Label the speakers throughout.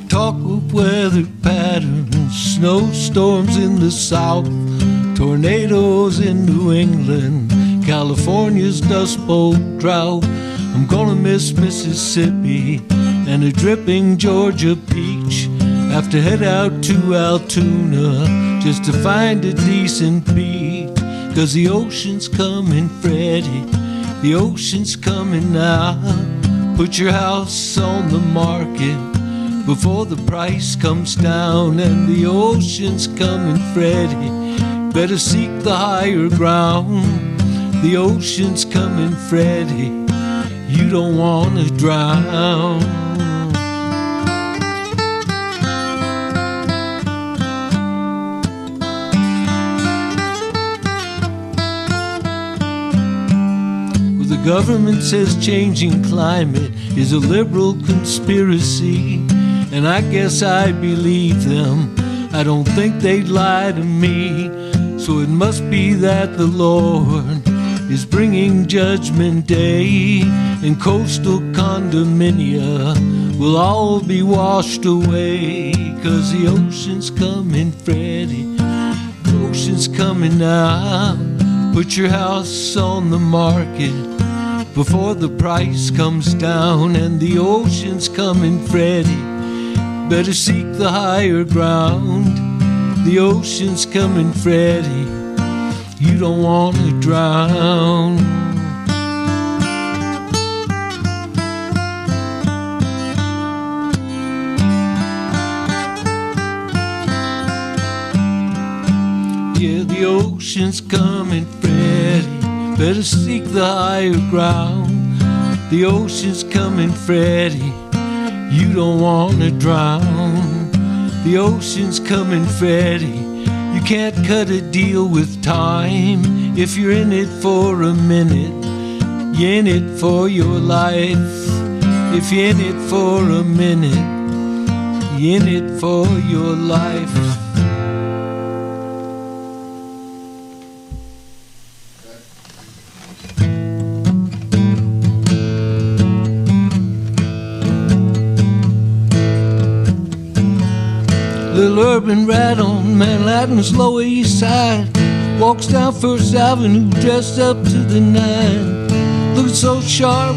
Speaker 1: Talk of weather patterns, snowstorms in the south, tornadoes in New England, California's Dust Bowl drought. I'm gonna miss Mississippi and a dripping Georgia peach. Have to head out to Altoona just to find a decent beach. 'Cause the ocean's coming, Freddie, the ocean's coming now. Put your house on the market before the price comes down. And the ocean's coming, Freddie, better seek the higher ground. The ocean's coming, Freddie, you don't want to drown. Well, the government says changing climate is a liberal conspiracy, and I guess I believe them. I don't think they'd lie to me. So it must be that the Lord is bringing judgment day, and coastal condominia will all be washed away. 'Cause the ocean's coming, Freddie, the ocean's coming now. Put your house on the market before the price comes down. And the ocean's coming, Freddie, better seek the higher ground. The ocean's coming, Freddie, you don't want to drown. Yeah, the ocean's coming, Freddie, better seek the higher ground. The ocean's coming, Freddie, you don't want to drown. The ocean's coming, Freddie, you can't cut a deal with time. If you're in it for a minute, you're in it for your life. If you're in it for a minute, you're in it for your life. Little urban rat on Manhattan's Lower East Side walks down First Avenue dressed up to the nine. Looking so sharp,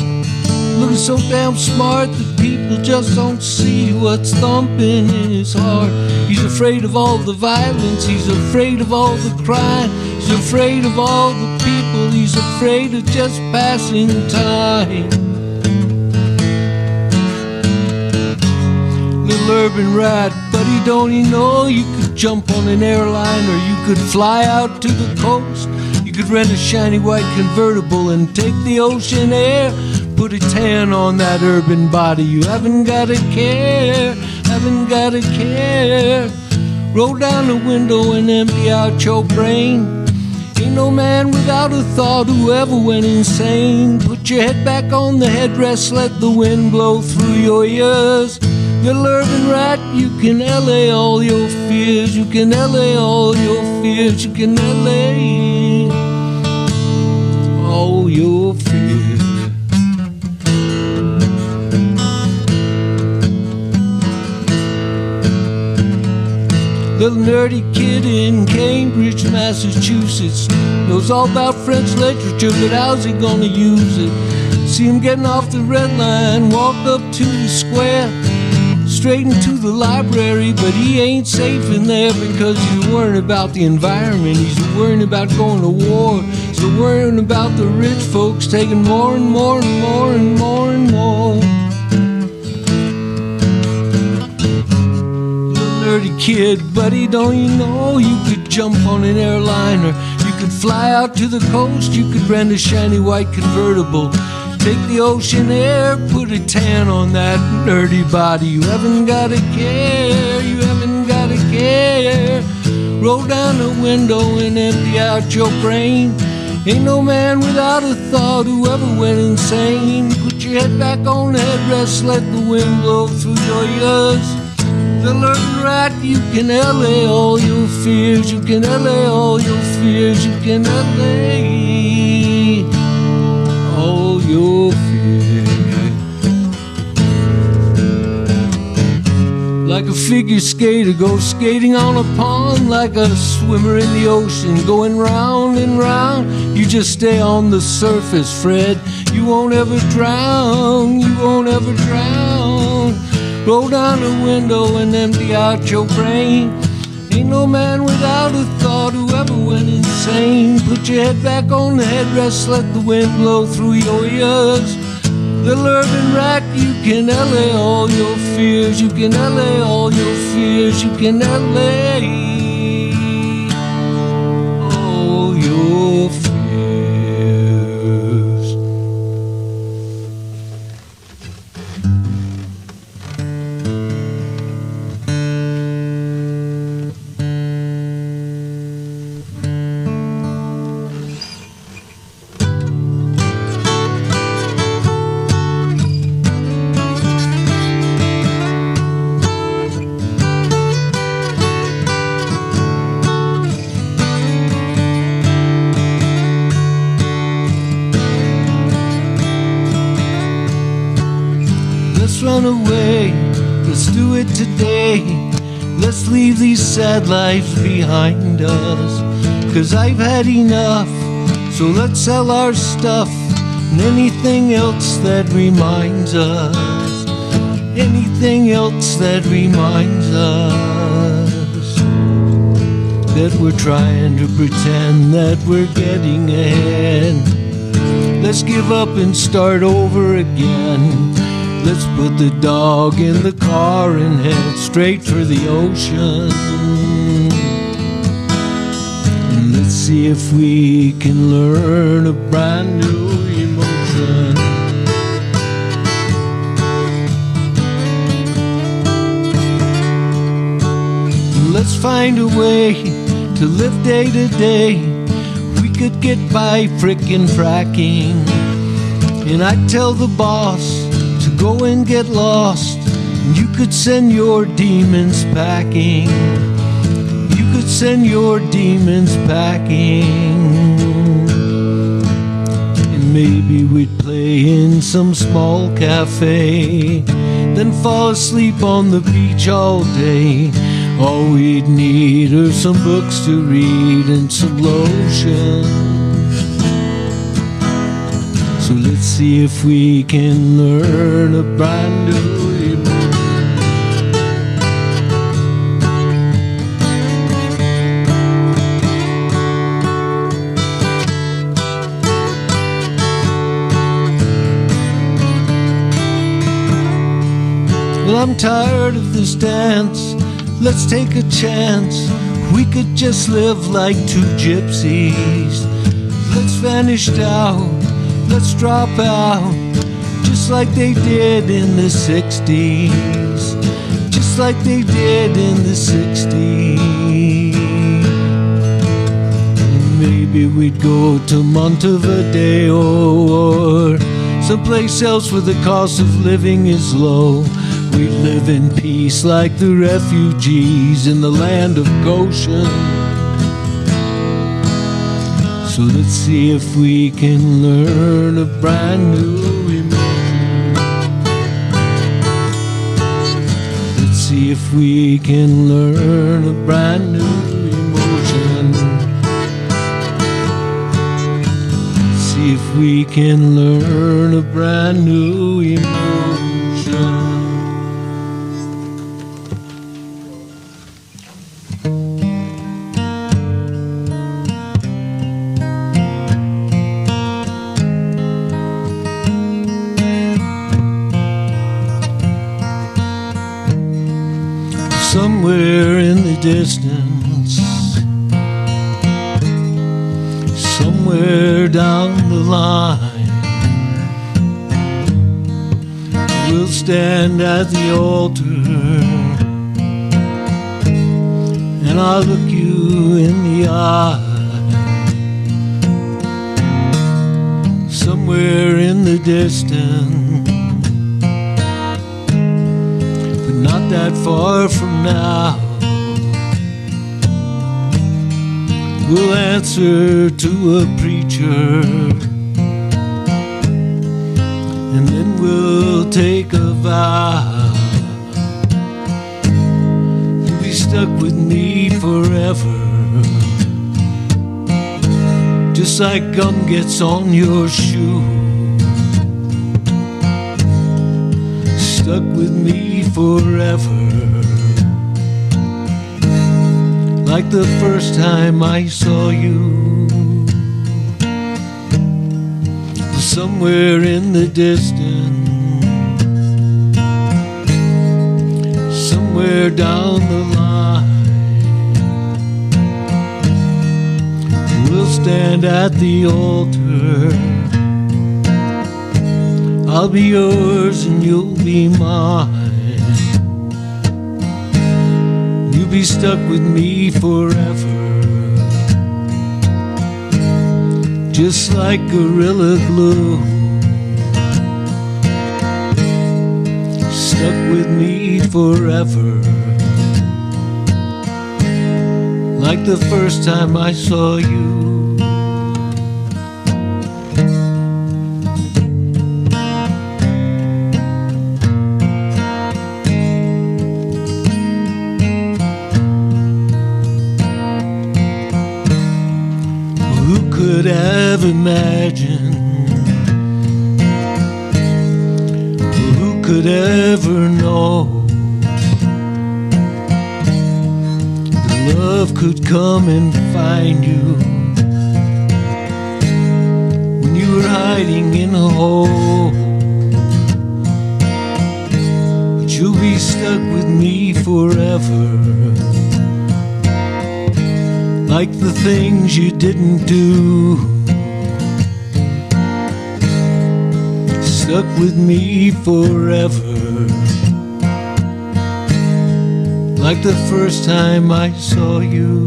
Speaker 1: looking so damn smart that people just don't see what's thumping in his heart. He's afraid of all the violence, he's afraid of all the crime, he's afraid of all the people, he's afraid of just passing time. Little urban rat, buddy, don't you know you could jump on an airline, or you could fly out to the coast. You could rent a shiny white convertible and take the ocean air. Put a tan on that urban body, you haven't gotta care, haven't gotta care. Roll down the window and empty out your brain. Ain't no man without a thought who ever went insane. Put your head back on the headrest, let the wind blow through your ears. Little urban rat, you can LA all your fears, you can LA all your fears, you can LA all your fears. Little nerdy kid in Cambridge, Massachusetts, knows all about French literature, but how's he gonna use it? See him getting off the red line, walk up to the square, straight into the library, but he ain't safe in there because he's worrying about the environment. He's worrying about going to war. He's worrying about the rich folks taking more and more and more and more and more. Little nerdy kid, buddy, don't you know you could jump on an airliner, you could fly out to the coast, you could rent a shiny white convertible, take the ocean air, put a tan on that nerdy body. You haven't gotta care, you haven't gotta care. Roll down the window and empty out your brain. Ain't no man without a thought who ever went insane. Put your head back on the headrest, let the wind blow through your ears. The little rat, you can LA all your fears, you can LA all your fears, you can LA all your fears. a figure skater, go skating on a pond, like a swimmer in the ocean, going round and round. You just stay on the surface, Fred. You won't ever drown, you won't ever drown. Roll down the window and empty out your brain. Ain't no man without a thought who ever went insane. Put your head back on the headrest, let the wind blow through your ears. Little urban rack, you can allay all your fears. You can allay all your fears. You can allay all your fears. Let's run away, let's do it today. Let's leave these sad lives behind us. 'Cause I've had enough, so let's sell our stuff and anything else that reminds us. Anything else that reminds us that we're trying to pretend that we're getting ahead. Let's give up and start over again. Let's put the dog in the car and head straight for the ocean. And let's see if we can learn a brand new emotion. And let's find a way to live day to day. We could get by frickin' fracking. And I'd tell the boss to go and get lost. You could send your demons packing. You could send your demons packing. And maybe we'd play in some small cafe, then fall asleep on the beach all day. All we'd need are some books to read and some lotion. So let's see if we can learn a brand new emotion. Well, I'm tired of this dance. Let's take a chance. We could just live like two gypsies. Let's vanish out. Let's drop out, just like they did in the 60s. Just like they did in the 60s. And maybe we'd go to Montevideo or someplace else where the cost of living is low. We'd live in peace like the refugees in the land of Goshen. So let's see if we can learn a brand new emotion. Let's see if we can learn a brand new emotion. Let's see if we can learn a brand new emotion. Somewhere in the distance, somewhere down the line, we'll stand at the altar and I'll look you in the eye. Somewhere in the distance, not that far from now, we'll answer to a preacher, and then we'll take a vow forever, just like gum gets on your shoe. Stuck with me forever, like the first time I saw you. Somewhere in the distance, somewhere down the line, we'll stand at the altar. I'll be yours and you'll be mine. You'll be stuck with me forever, just like Gorilla Glue. Stuck with me forever, like the first time I saw you. Who could have imagined? Who could ever know that love could come and find you when you were hiding in a hole? But you'll be stuck with me forever, like the things you didn't do. Stuck with me forever, like the first time I saw you.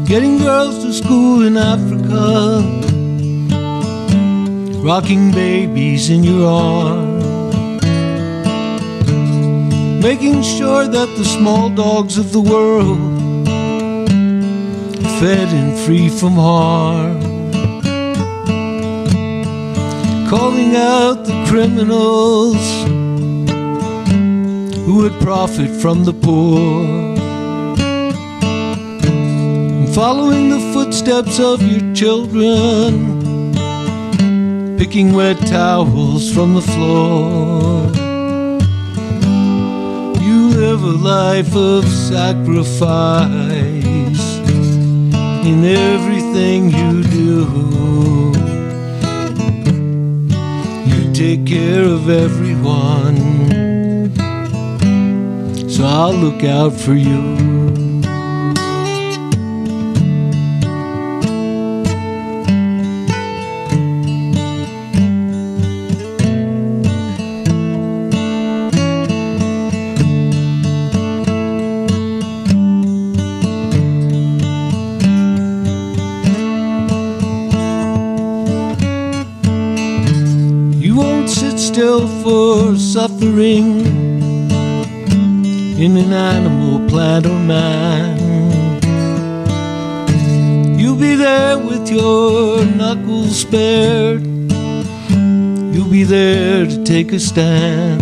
Speaker 1: Getting girls to school in Africa, rocking babies in your arms, making sure that the small dogs of the world are fed and free from harm, calling out the criminals who would profit from the poor, following the footsteps of your children, picking wet towels from the floor. You live a life of sacrifice in everything you do. You take care of everyone, so I'll look out for you. Still for suffering in an animal, plant or man. You'll be there with your knuckles bared. You'll be there to take a stand.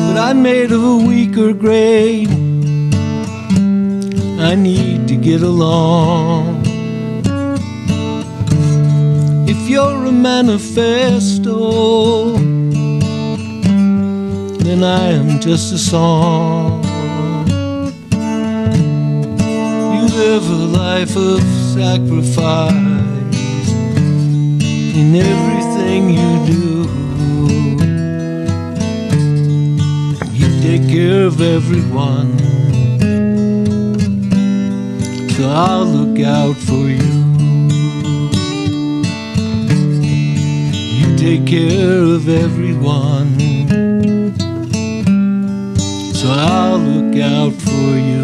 Speaker 1: But I'm made of a weaker grade. I need to get along. If you're a manifesto, then I am just a song. You live a life of sacrifice in everything you do. You take care of everyone, so I'll look out for you. Take care of everyone, so I'll look look out for you.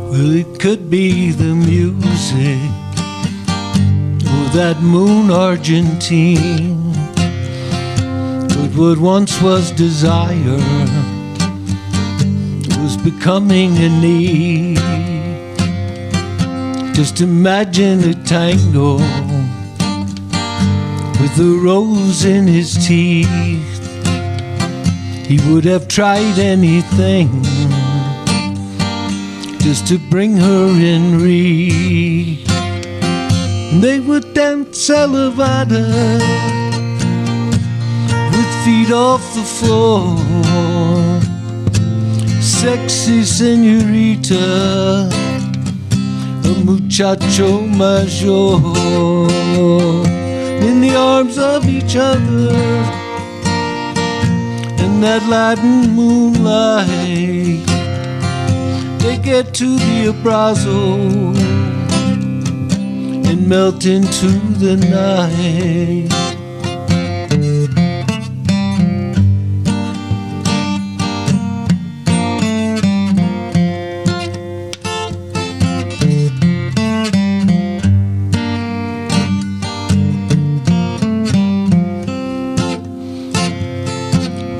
Speaker 1: Well, it could be the music or that moon Argentine, but what once was desire was becoming a need. Just imagine a tango with a rose in his teeth. He would have tried anything just to bring her in reach. They would dance a levada with feet off the floor. Sexy señorita, a muchacho mayor, in the arms of each other, in that Latin moonlight. They get to the abrazo and melt into the night.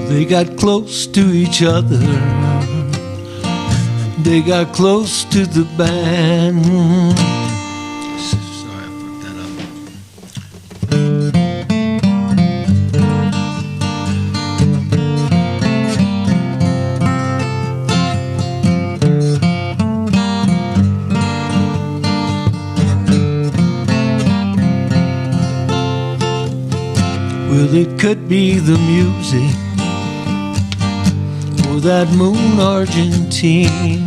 Speaker 1: They got close to each other. They got close to the band. Sorry, I fucked that up. Well, it could be the music or that moon Argentine.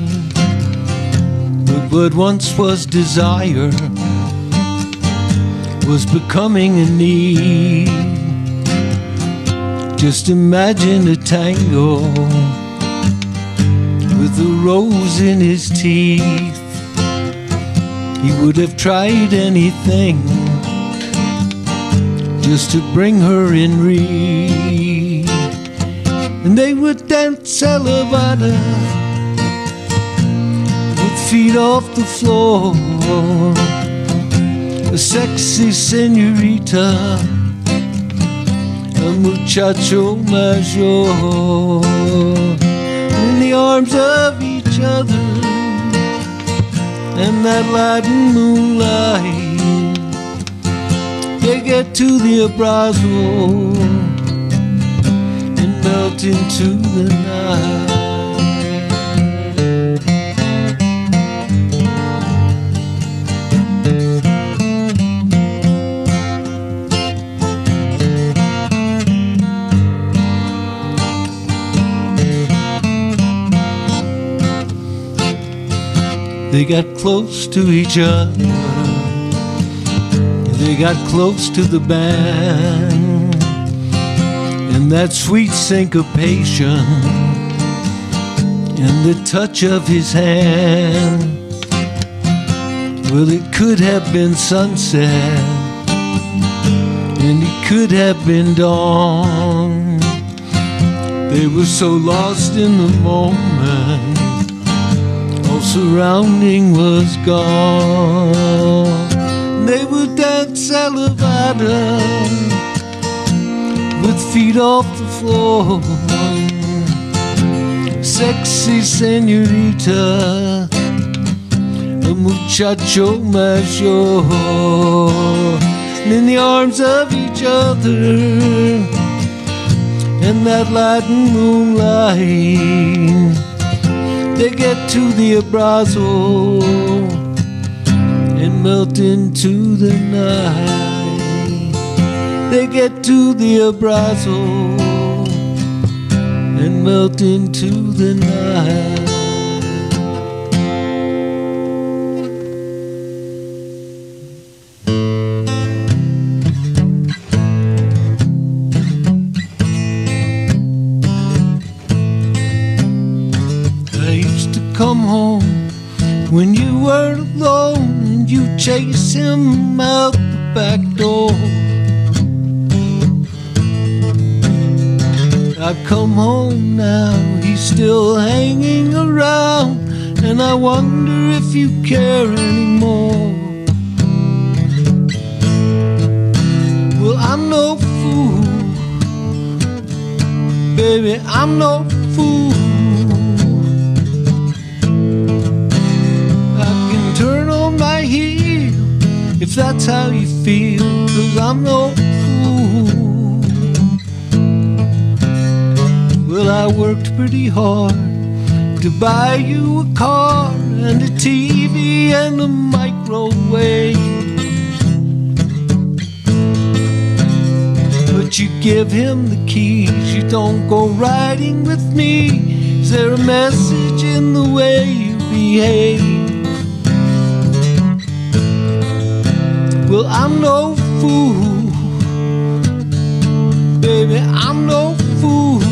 Speaker 1: What once was desire was becoming a need. Just imagine a tango with a rose in his teeth. He would have tried anything just to bring her in reach. And they would dance a levada, feet off the floor, a sexy señorita, a muchacho mayor, in the arms of each other, and that Latin moonlight. They get to the abrazo and melt into the night. They got close to each other. They got close to the band, and that sweet syncopation and the touch of his hand. Well, it could have been sunset, and it could have been dawn. They were so lost in the moment, surrounding was gone. They would dance a levada with feet off the floor. Sexy señorita, a muchacho mayor, in the arms of each other, and that Latin moonlight. They get to the abrazo and melt into the night. They get to the abrazo and melt into the night. alone and you chase him out the back door. I come home now, he's still hanging around, and I wonder if you care anymore. Well, I'm no fool, baby, I'm no fool. I can turn on my heel if that's how you feel, 'cause I'm no fool. Well, I worked pretty hard to buy you a car and a TV and a microwave, but you give him the keys, you don't go riding with me. Is there a message in the way you behave? Well, I'm no fool, baby, I'm no fool.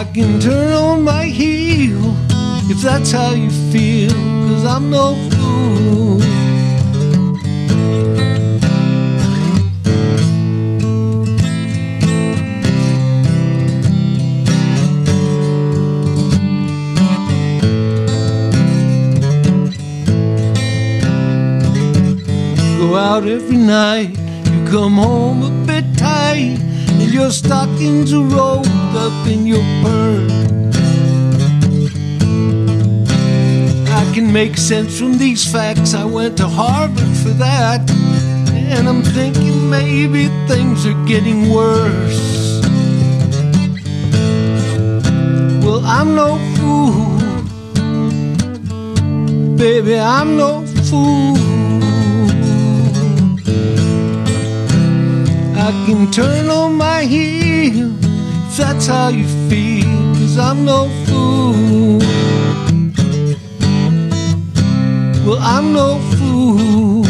Speaker 1: I can turn on my heel if that's how you feel, 'cause I'm no fool. Go out every night, you come home a bit tight, and your stockings are rolled up in your purse. I can make sense from these facts, I went to Harvard for that, and I'm thinking maybe things are getting worse. Well, I'm no fool, baby, I'm no fool. I can turn on my heel if that's how you feel, 'cause I'm no fool. Well, I'm no fool,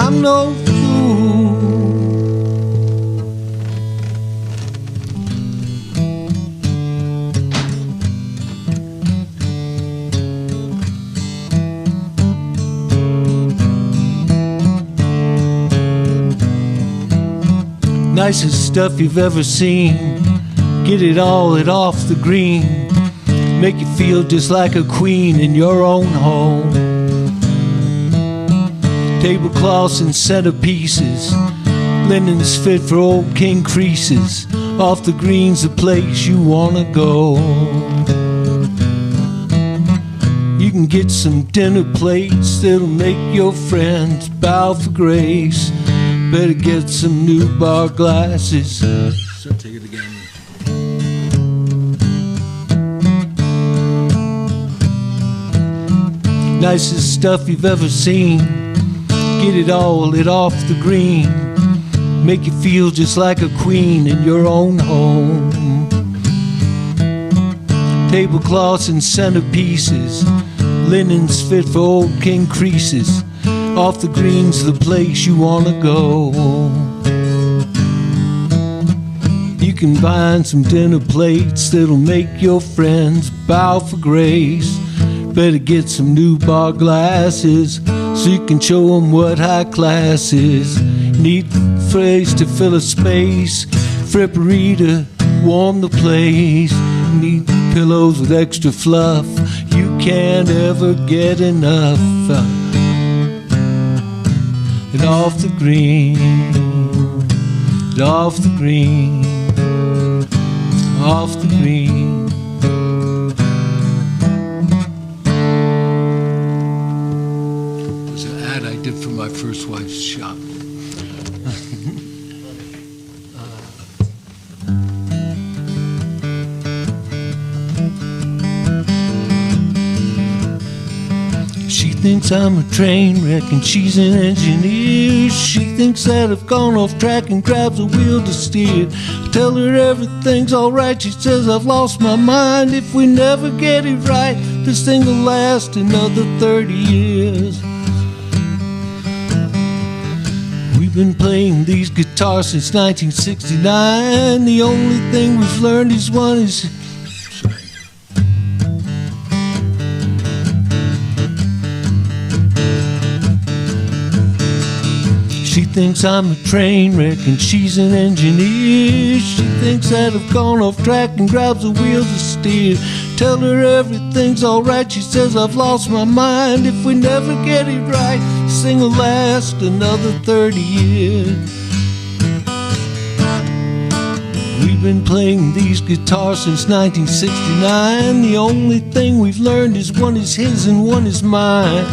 Speaker 1: I'm no fool. Nicest stuff you've ever seen, get it all it off the green, make you feel just like a queen in your own home. Tablecloths and centerpieces, linens fit for old king creases, off the green's the place you wanna go. You can get some dinner plates that'll make your friends bow for grace. Better get some new bar glasses. So take it again. Nicest stuff you've ever seen, get it all it off the green, make you feel just like a queen in your own home. Tablecloths and centerpieces, linens fit for old king creases, off the green's the place you wanna go. You can find some dinner plates that'll make your friends bow for grace. Better get some new bar glasses so you can show them what high class is. Need phrase to fill a space, frippery to warm the place. Need pillows with extra fluff, you can't ever get enough. And off the green, off the green, off the green. It was an ad I did for my first wife's shop. She thinks I'm a train wreck and she's an engineer. She thinks that I've gone off track and grabs a wheel to steer. I tell her everything's alright, she says I've lost my mind. If we never get it right, this thing will last another 30 years. We've been playing these guitars since 1969. The only thing we've learned is one is She thinks I'm a train wreck and she's an engineer. She thinks that I've gone off track and grabs the wheel to steer. Tell her everything's alright, she says I've lost my mind. If we never get it right, this thing will last another 30 years. We've been playing these guitars since 1969. The only thing we've learned is one is his and one is mine.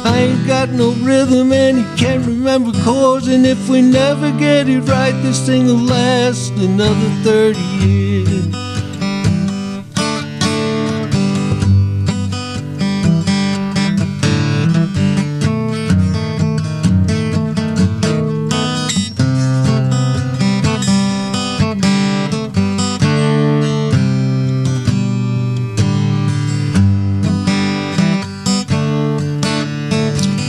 Speaker 1: I ain't got no rhythm and he can't remember chords. And if we never get it right, this thing will last another 30 years.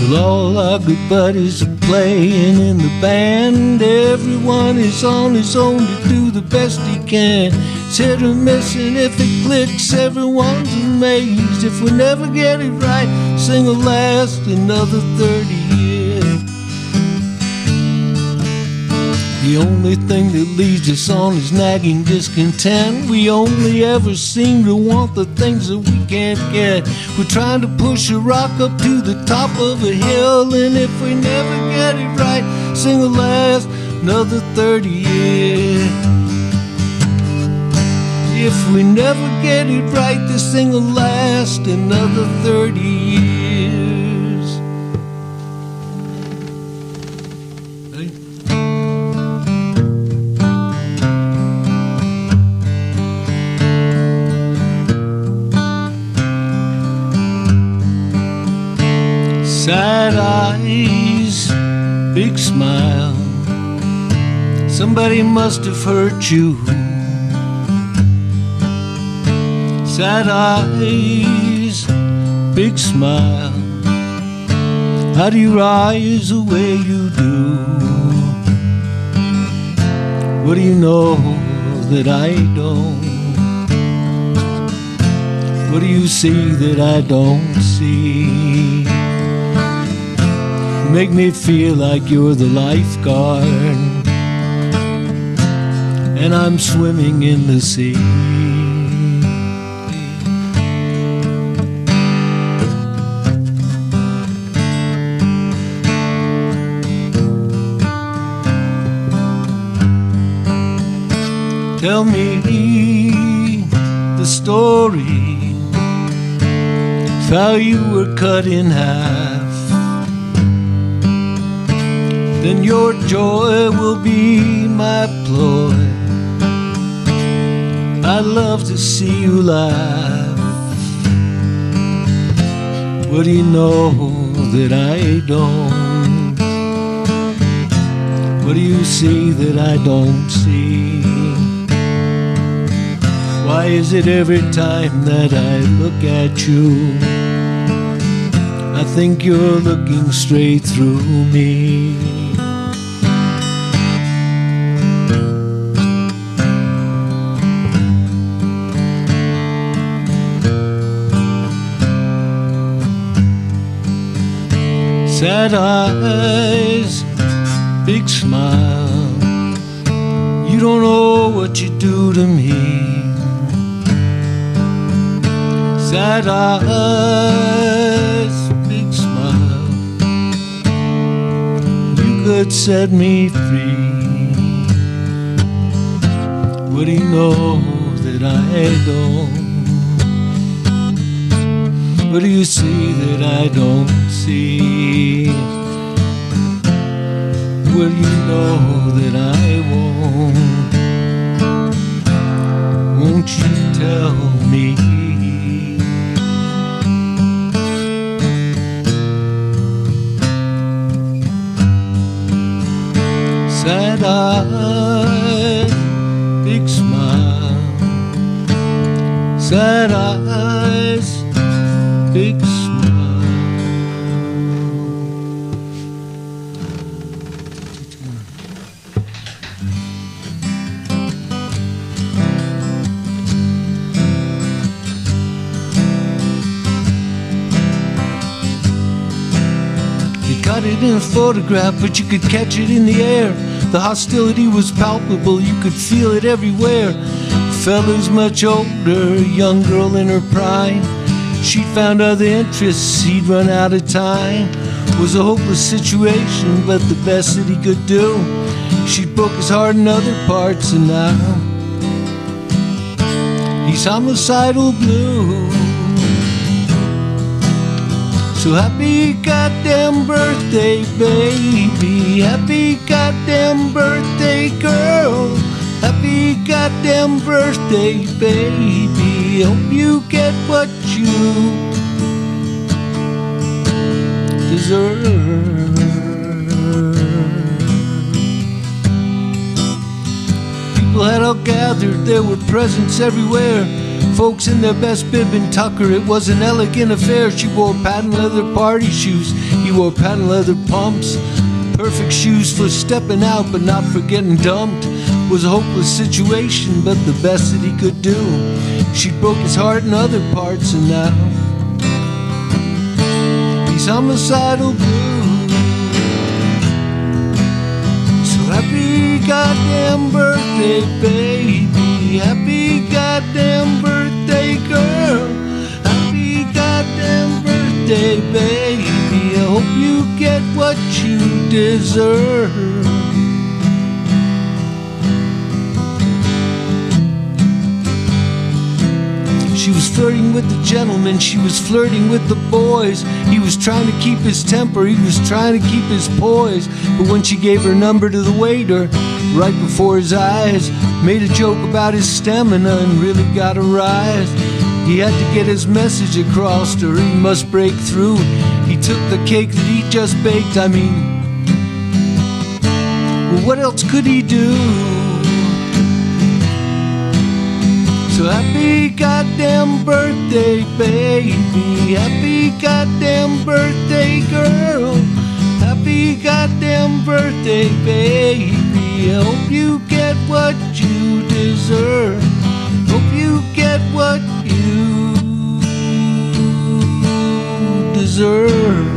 Speaker 1: Well, all our good buddies are playing in the band. Everyone is on his own to do the best he can. It's hit or miss, and if it clicks, everyone's amazed. If we never get it right, this thing will last another 30 years. The only thing that leads us on is nagging discontent. We only ever seem to want the things that we can't get. We're trying to push a rock up to the top of a hill, and if we never get it right, this thing will last another 30 years. If we never get it right, this thing will last another 30 years. Hey. Sad eyes, big smile. Somebody must have hurt you. Sad eyes, big smile. How do you rise the way you do? What do you know that I don't? What do you see that I don't see? You make me feel like you're the lifeguard and I'm swimming in the sea. Tell me the story of how you were cut in half. Then your joy will be my ploy. I love to see you laugh. What do you know that I don't? What do you see that I don't see? Why is it every time that I look at you, I think you're looking straight through me? Sad eyes, big smile. You don't know what you do to me. Sad eyes, big smile. You could set me free. What do you know that I don't? What do you see that I don't see? What do you know that I won't? Won't you tell me? Sad eyes, big smile. Sad eyes, big smile. got it in a photograph, but you could catch it in the air. The hostility was palpable, you could feel it everywhere. Fella's much older, young girl in her prime. She'd found other interests, he'd run out of time. Was a hopeless situation, but the best that he could do. She'd broke his heart in other parts, and now he's homicidal blue. So happy goddamn birthday, baby. Happy goddamn birthday, girl. Happy goddamn birthday, baby. Hope you get what you deserve. People had all gathered, there were presents everywhere. Folks in their best bib and tucker, it was an elegant affair. She wore patent leather party shoes, he wore patent leather pumps. Perfect shoes for stepping out, but not for getting dumped. Was a hopeless situation, but the best that he could do. She broke his heart in other parts, and now he's homicidal blue. So happy goddamn birthday, baby. Happy goddamn birthday, girl. Happy goddamn birthday, baby. I hope you get what you deserve. She was flirting with the gentlemen, she was flirting with the boys. He was trying to keep his temper, he was trying to keep his poise. But when she gave her number to the waiter, right before his eyes, made a joke about his stamina and really got a rise. He had to get his message across to her, he must break through. He took the cake that he just baked, well, what else could he do? So happy goddamn birthday, baby. Happy goddamn birthday, girl. Happy goddamn birthday, baby. I hope you get what you deserve. Hope you get what you deserve.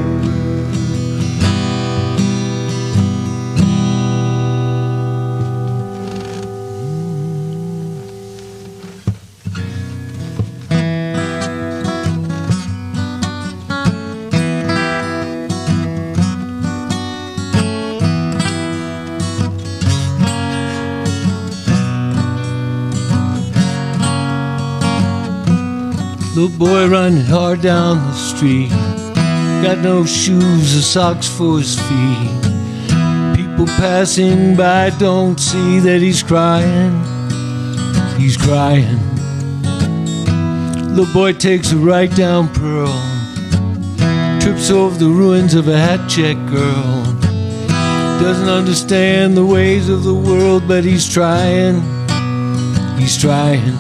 Speaker 1: Little boy running hard down the street, got no shoes or socks for his feet. People passing by don't see that he's crying. He's crying. Little boy takes a right down Pearl, trips over the ruins of a hat check girl. Doesn't understand the ways of the world, but he's trying. He's trying.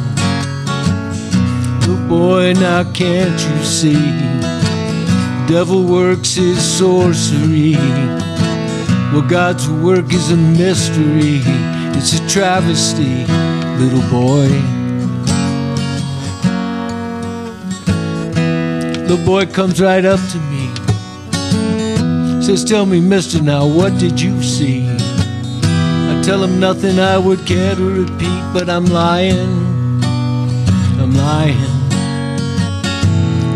Speaker 1: Little boy, now can't you see? Devil works his sorcery. Well, God's work is a mystery. It's a travesty, little boy. Little boy comes right up to me, says, tell me, mister, now what did you see? I tell him nothing I would care to repeat, but I'm lying. I'm lying.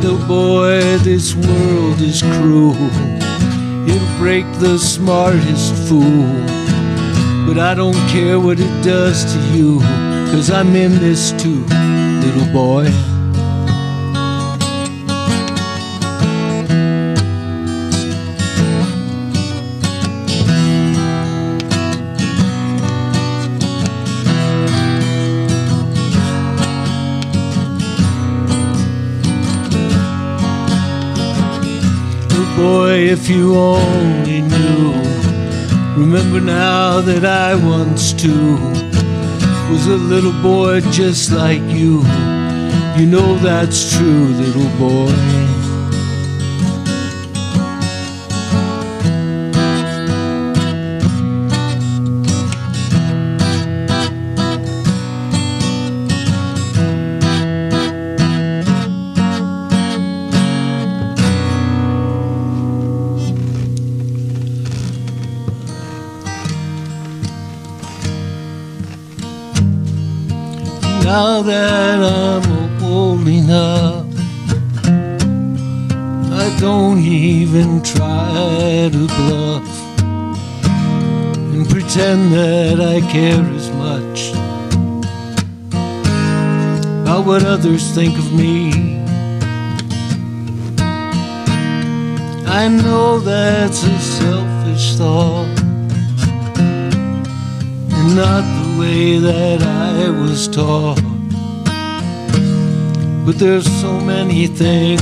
Speaker 1: Little boy, this world is cruel. It'll break the smartest fool. But I don't care what it does to you, 'cause I'm in this too, little boy. Boy, if you only knew. Remember now that I once too was a little boy just like you. You know that's true, little boy. Now that I'm old enough, I don't even try to bluff and pretend that I care as much about what others think of me. I know that's a selfish thought and not the way that I was taught. But there's so many things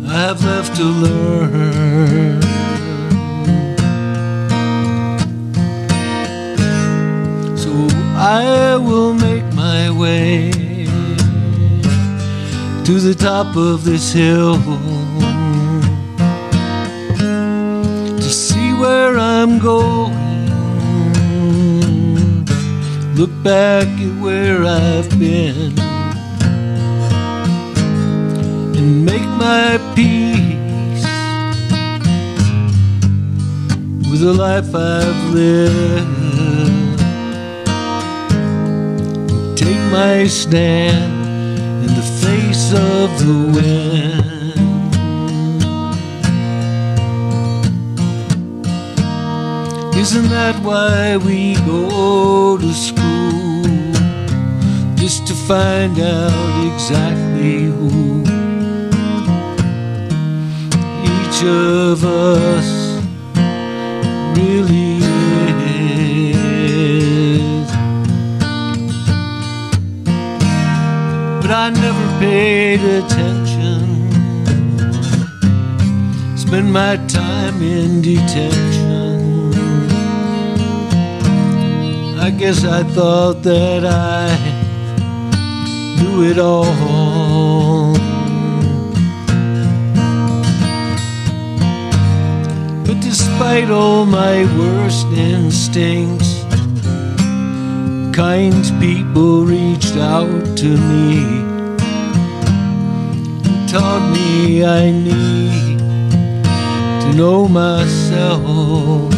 Speaker 1: I have left to learn. So I will make my way to the top of this hill to see where I'm going. Look back at where I've been and make my peace with the life I've lived. Take my stand in the face of the wind. Isn't that why we go to school? Just to find out exactly who each of us really is. But I never paid attention, spent my time in detention. I guess I thought that I knew it all. But despite all my worst instincts, kind people reached out to me and taught me I need to know myself.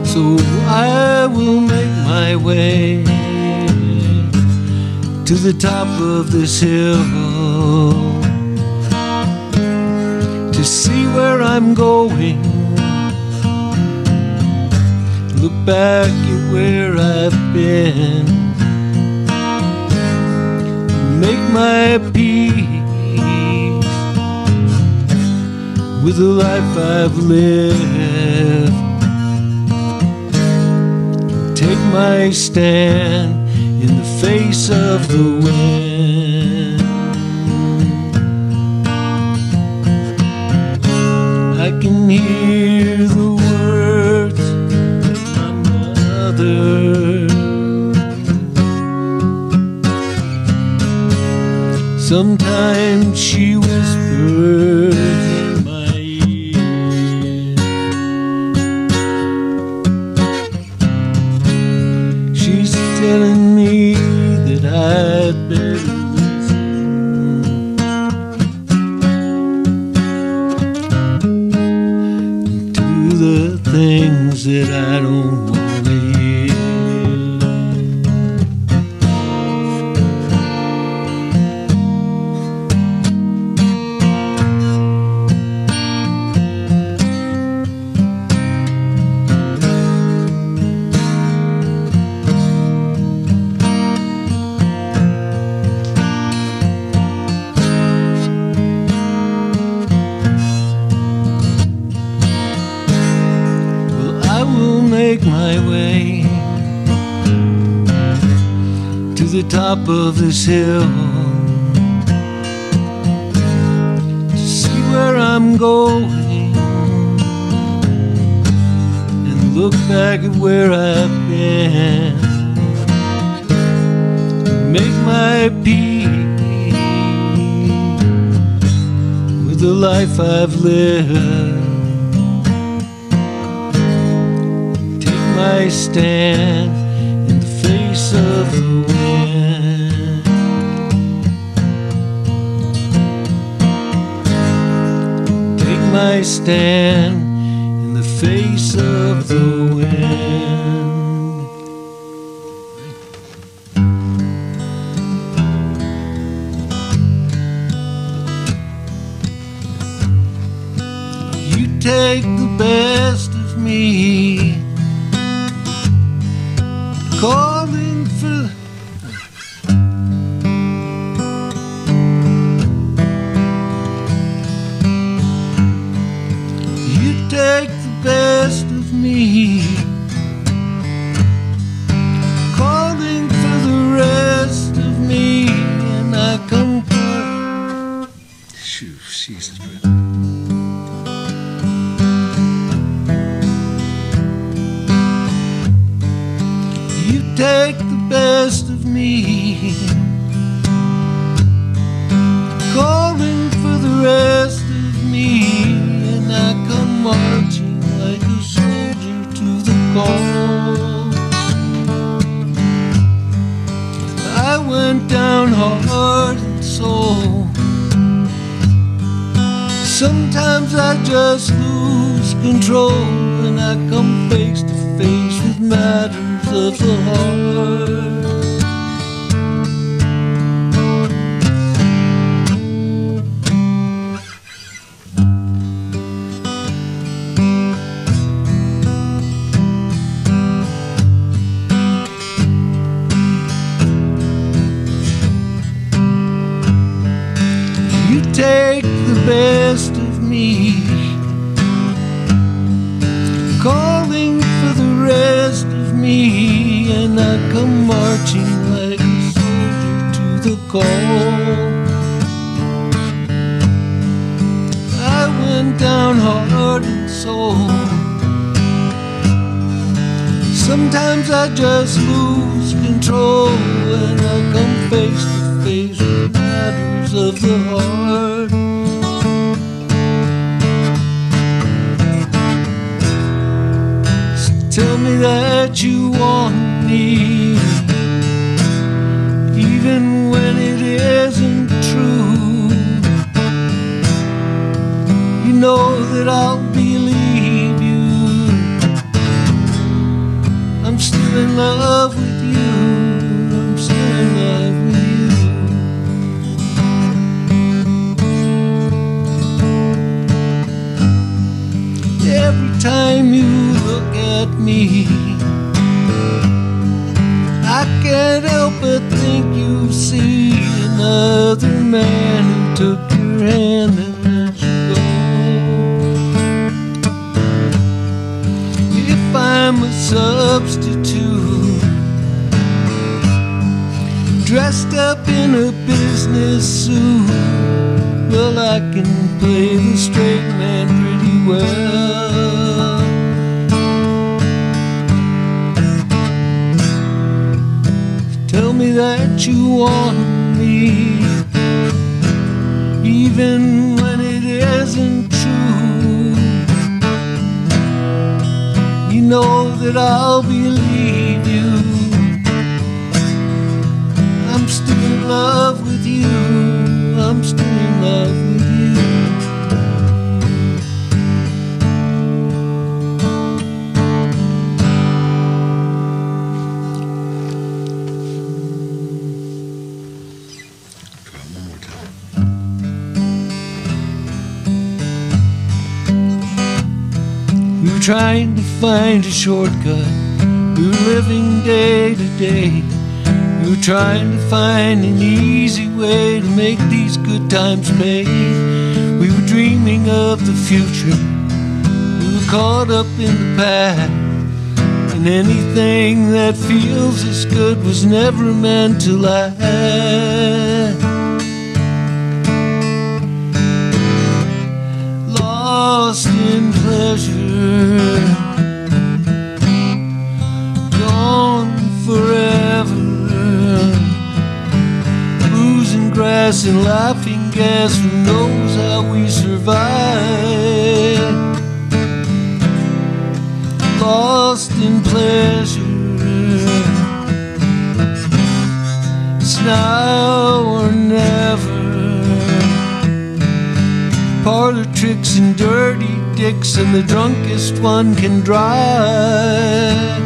Speaker 1: So I will make my way to the top of this hill to see where I'm going. Look back at where I've been, make my peace with the life I've lived. Take my stand in the face of the wind. I can hear the words of my mother. Sometimes she whispers in my ear. She's telling me that I'd better listen to the things that I don't want to hear. Make my way to the top of this hill to see where I'm going and look back at where I've been, make my peace with the life I've lived. I stand in the face of the wind. Take my stand in the face of the wind. You take the best of me, calling for take the best of me, calling for the rest of me, and I come for. Shoo, Jesus, Fred. You take the best of me, calling for the rest of me, and I come marching like a soldier to the call. I went down heart and soul. Sometimes I just lose control when I come face to face with matters of the heart. Take the best of me, calling for the rest of me, and I come marching like a soldier to the call. I went down heart and soul. Sometimes I just lose control when I come face to face with matters of the heart. Tell me that you want me, even when it isn't true. You know that I'll believe you. I'm still in love with you. I'm still in love with you. Every time you look at me, I can't help but think you see another man who took your hand and let you go. If I'm a substitute, dressed up in a business suit, well, I can play the straight man pretty well. Tell me that you want me, even when it isn't true. You know that I'll believe you. I'm still in love with you. I'm still in love with you. We were trying to find a shortcut. We were living day to day. We were trying to find an easy way to make these good times pay. We were dreaming of the future. We were caught up in the past. And anything that feels as good was never meant to last. Lost in pleasure, gone forever, losing grass and laughing gas. Who knows how we survive? Lost in pleasure, it's now or never. Parlor tricks and dirty dicks and the drunkest one can drive.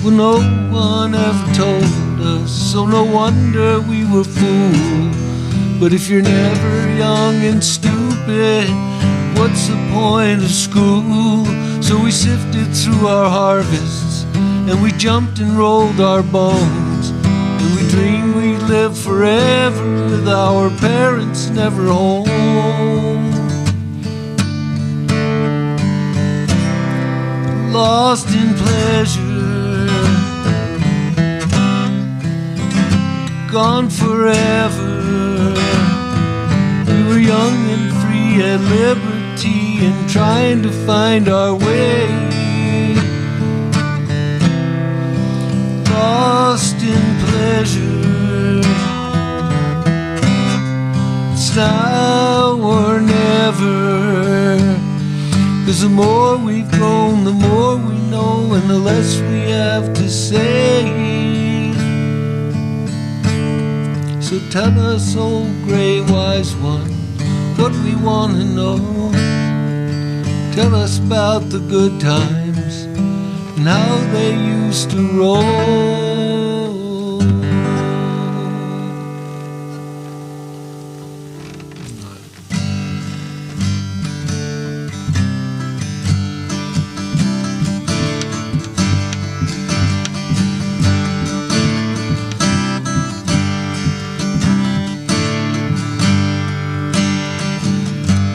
Speaker 1: Well, no one ever told us, so no wonder we were fooled. But if you're never young and stupid, what's the point of school? So we sifted through our harvests, and we jumped and rolled our bones, and we dreamed we'd live forever with our parents never home. Lost in pleasure, gone forever. We were young and free at liberty and trying to find our way. Lost in pleasure, it's now or never. 'Cause the more we've grown, the more we know, and the less we have to say. So tell us, old gray wise one, what we want to know. Tell us about the good times and how they used to roll.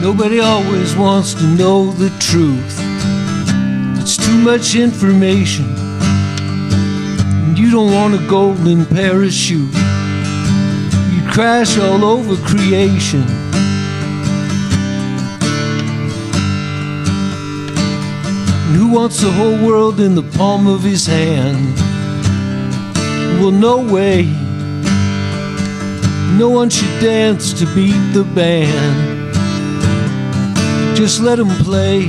Speaker 1: Nobody always wants to know the truth. It's too much information, and you don't want a golden parachute. You'd crash all over creation. And who wants the whole world in the palm of his hand? Well, no way. No one should dance to beat the band. Just let 'em play.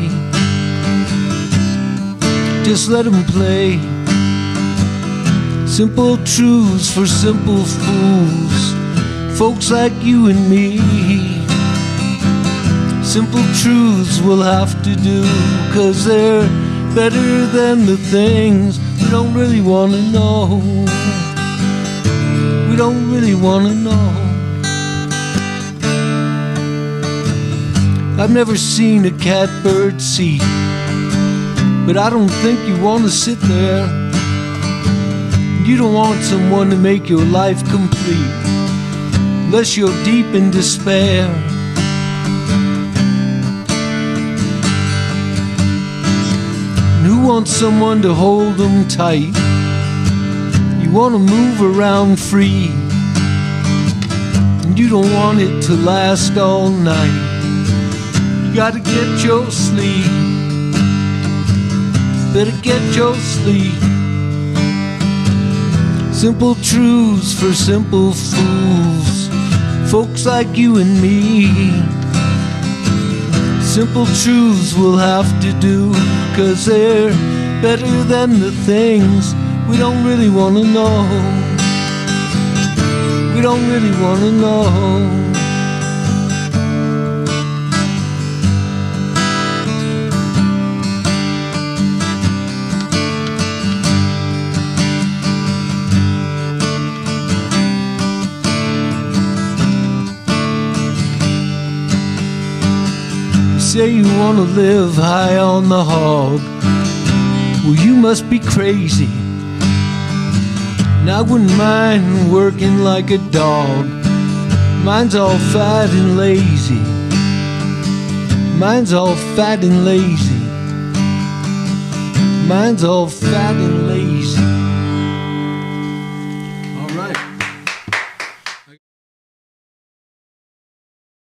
Speaker 1: Just let 'em play. Simple truths for simple fools, folks like you and me. Simple truths we'll have to do, 'cause they're better than the things we don't really want to know. We don't really want to know. I've never seen a catbird seat, but I don't think you want to sit there. You don't want someone to make your life complete, unless you're deep in despair. And who wants someone to hold them tight? You want to move around free, and you don't want it to last all night. You gotta get your sleep, better get your sleep. Simple truths for simple fools, folks like you and me. Simple truths we'll have to do, 'cause they're better than the things we don't really want to know. We don't really want to know. Say you want to live high on the hog, well, you must be crazy. And I wouldn't mind working like a dog. Mine's all fat and lazy. Mine's all fat and lazy. Mine's all fat and lazy. All right.